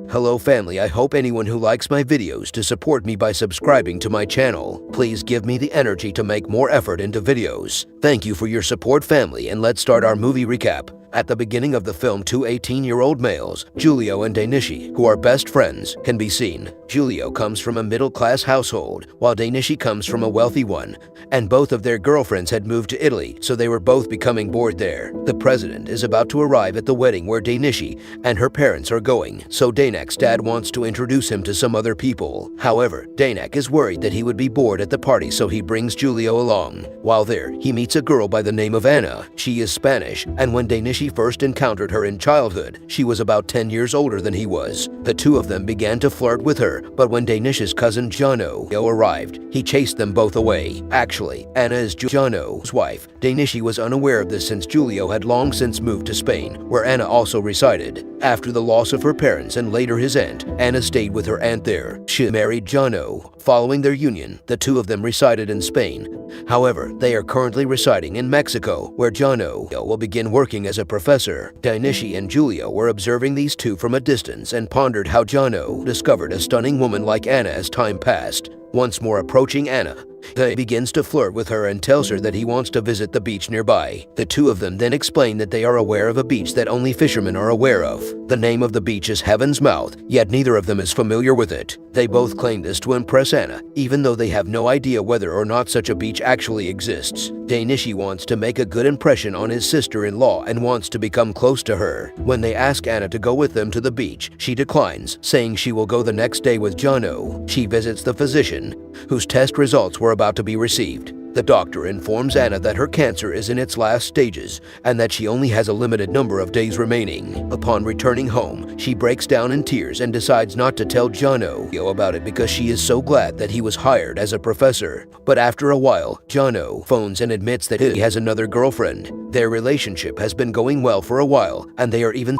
Hello family, I hope anyone who likes my videos to support me by subscribing to my channel. Please give me the energy to make more effort into videos. Thank you for your support family, and let's start our movie recap. At the beginning of the film, two 18-year-old males, Giulio and Dainichi, who are best friends, can be seen. Giulio comes from a middle-class household, while Dainichi comes from a wealthy one, and both of their girlfriends had moved to Italy, so they were both becoming bored there. The president is about to arrive at the wedding where Dainichi and her parents are going, so Dainak's dad wants to introduce him to some other people. However, Dainak is worried that he would be bored at the party, so he brings Giulio along. While there, he meets a girl by the name of Anna. She is Spanish, and when Dainichi first encountered her in childhood, she was about 10 years older than he was. The two of them began to flirt with her, but when Dainichi's cousin Gianno arrived, he chased them both away. Actually, Anna is Gianno's wife. Dainichi was unaware of this since Giulio had long since moved to Spain, where Anna also resided. After the loss of her parents and later his aunt, Anna stayed with her aunt there. She married Gianno. Following their union, the two of them resided in Spain. However, they are currently residing in Mexico, where Gianno will begin working as a professor. Dainichi and Giulio were observing these two from a distance and pondered how Gianno discovered a stunning woman like Anna as time passed. Once more approaching Anna, he begins to flirt with her and tells her that he wants to visit the beach nearby. The two of them then explain that they are aware of a beach that only fishermen are aware of. The name of the beach is Heaven's Mouth, yet neither of them is familiar with it. They both claim this to impress Anna, even though they have no idea whether or not such a beach actually exists. Dainichi wants to make a good impression on his sister-in-law and wants to become close to her. When they ask Anna to go with them to the beach, she declines, saying she will go the next day with Gianno. She visits the physician, whose test results were about to be received. The doctor informs Anna that her cancer is in its last stages and that she only has a limited number of days remaining. Upon returning home, she breaks down in tears and decides not to tell Gianno about it because she is so glad that he was hired as a professor. But after a while, Gianno phones and admits that he has another girlfriend. Their relationship has been going well for a while, and they are even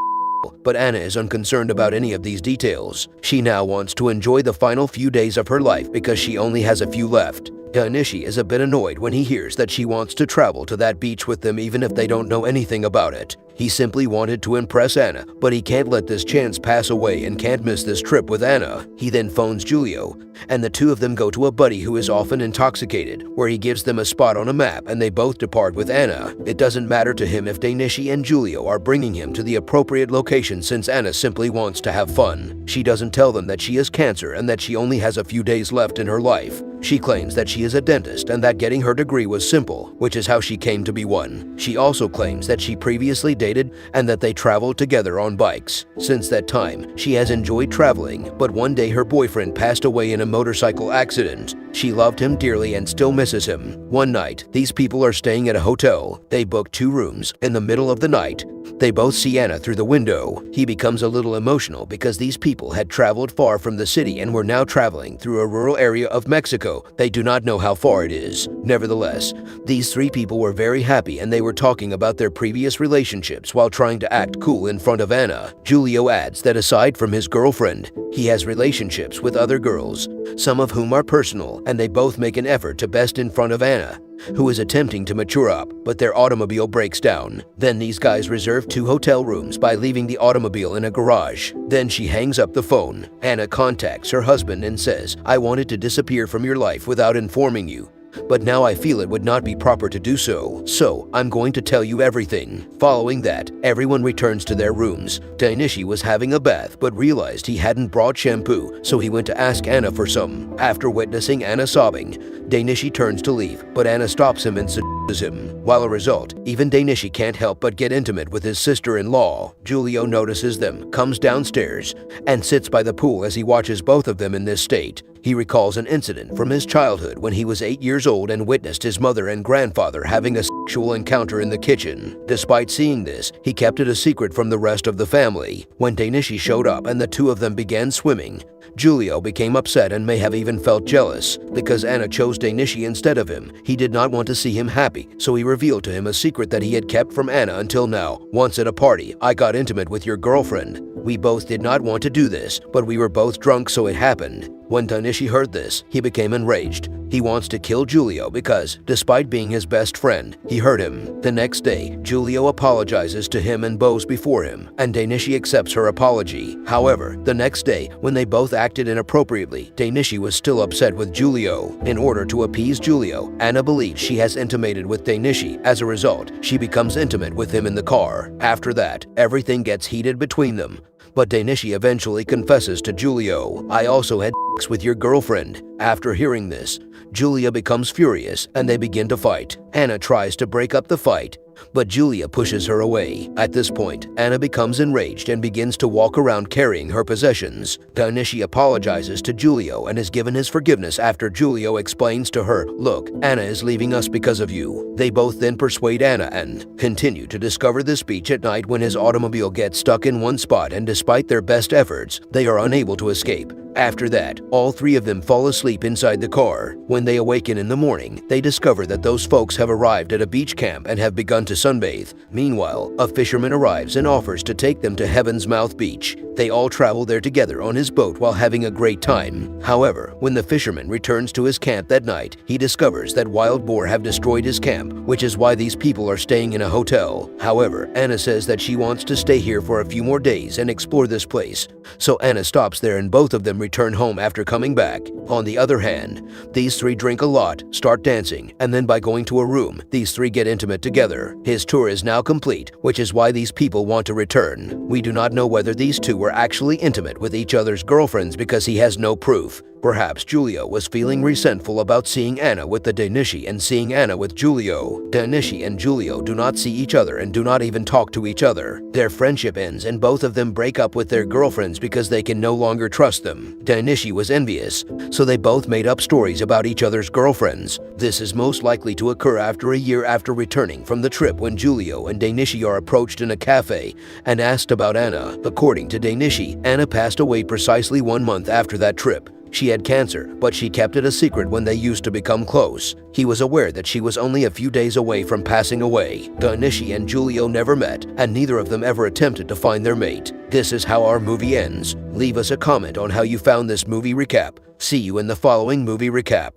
but Anna is unconcerned about any of these details. She now wants to enjoy the final few days of her life because she only has a few left. Dainichi is a bit annoyed when he hears that she wants to travel to that beach with them even if they don't know anything about it. He simply wanted to impress Anna, but he can't let this chance pass away and can't miss this trip with Anna. He then phones Giulio, and the two of them go to a buddy who is often intoxicated, where he gives them a spot on a map and they both depart with Anna. It doesn't matter to him if Dainichi and Giulio are bringing him to the appropriate location since Anna simply wants to have fun. She doesn't tell them that she has cancer and that she only has a few days left in her life. She claims that she is a dentist and that getting her degree was simple, which is how she came to be one. She also claims that she previously dated and that they traveled together on bikes. Since that time, she has enjoyed traveling, but one day her boyfriend passed away in a motorcycle accident. She loved him dearly and still misses him. One night, these people are staying at a hotel. They book 2 rooms. In the middle of the night, they both see Anna through the window. He becomes a little emotional because these people had traveled far from the city and were now traveling through a rural area of Mexico. They do not know how far it is. Nevertheless, these 3 people were very happy and they were talking about their previous relationships while trying to act cool in front of Anna. Giulio adds that aside from his girlfriend, he has relationships with other girls, some of whom are personal, and they both make an effort to best in front of Anna, who is attempting to mature up, but their automobile breaks down. Then these guys reserve 2 hotel rooms by leaving the automobile in a garage. Then she hangs up the phone. Anna contacts her husband and says, "I wanted to disappear from your life without informing you, but now I feel it would not be proper to do so. So, I'm going to tell you everything." Following that, everyone returns to their rooms. Dainichi was having a bath but realized he hadn't brought shampoo, so he went to ask Anna for some. After witnessing Anna sobbing, Dainichi turns to leave, but Anna stops him and seduces him. While a result, even Dainichi can't help but get intimate with his sister-in-law. Giulio notices them, comes downstairs, and sits by the pool as he watches both of them in this state. He recalls an incident from his childhood when he was 8 years old and witnessed his mother and grandfather having a sexual encounter in the kitchen. Despite seeing this, he kept it a secret from the rest of the family. When Dainichi showed up and the two of them began swimming, Giulio became upset and may have even felt jealous. Because Anna chose Dainichi instead of him, he did not want to see him happy, so he revealed to him a secret that he had kept from Anna until now. "Once at a party, I got intimate with your girlfriend. We both did not want to do this, but we were both drunk, so it happened." When Dainichi heard this, he became enraged. He wants to kill Giulio because, despite being his best friend, he hurt him. The next day, Giulio apologizes to him and bows before him, and Dainichi accepts her apology. However, the next day, when they both acted inappropriately, Dainichi was still upset with Giulio. In order to appease Giulio, Anna believes she has intimated with Dainichi. As a result, she becomes intimate with him in the car. After that, everything gets heated between them. But Dainichi eventually confesses to Giulio, "I also had sex with your girlfriend." After hearing this, Giulia becomes furious and they begin to fight. Anna tries to break up the fight, but Giulia pushes her away. At this point, Anna becomes enraged and begins to walk around carrying her possessions. Dainichi apologizes to Giulio and is given his forgiveness after Giulio explains to her, "Look, Anna is leaving us because of you." They both then persuade Anna and continue to discover this beach at night when his automobile gets stuck in one spot, and despite their best efforts, they are unable to escape. After that, all three of them fall asleep inside the car. When they awaken in the morning, they discover that those folks have arrived at a beach camp and have begun to sunbathe. Meanwhile, a fisherman arrives and offers to take them to Heaven's Mouth Beach. They all travel there together on his boat while having a great time. However, when the fisherman returns to his camp that night, he discovers that wild boar have destroyed his camp, which is why these people are staying in a hotel. However, Anna says that she wants to stay here for a few more days and explore this place. So Anna stops there and both of them return home after coming back. On the other hand, these three drink a lot, start dancing, and then by going to a room, these three get intimate together. His tour is now complete, which is why these people want to return. We do not know whether these two were actually intimate with each other's girlfriends because he has no proof. Perhaps Giulio was feeling resentful about seeing Anna with the Dainichi and seeing Anna with Giulio. Dainichi and Giulio do not see each other and do not even talk to each other. Their friendship ends and both of them break up with their girlfriends because they can no longer trust them. Dainichi was envious, so they both made up stories about each other's girlfriends. This is most likely to occur after a year after returning from the trip when Giulio and Dainichi are approached in a cafe and asked about Anna. According to Dainichi, Anna passed away precisely 1 month after that trip. She had cancer, but she kept it a secret when they used to become close. He was aware that she was only a few days away from passing away. Dainichi and Giulio never met, and neither of them ever attempted to find their mate. This is how our movie ends. Leave us a comment on how you found this movie recap. See you in the following movie recap.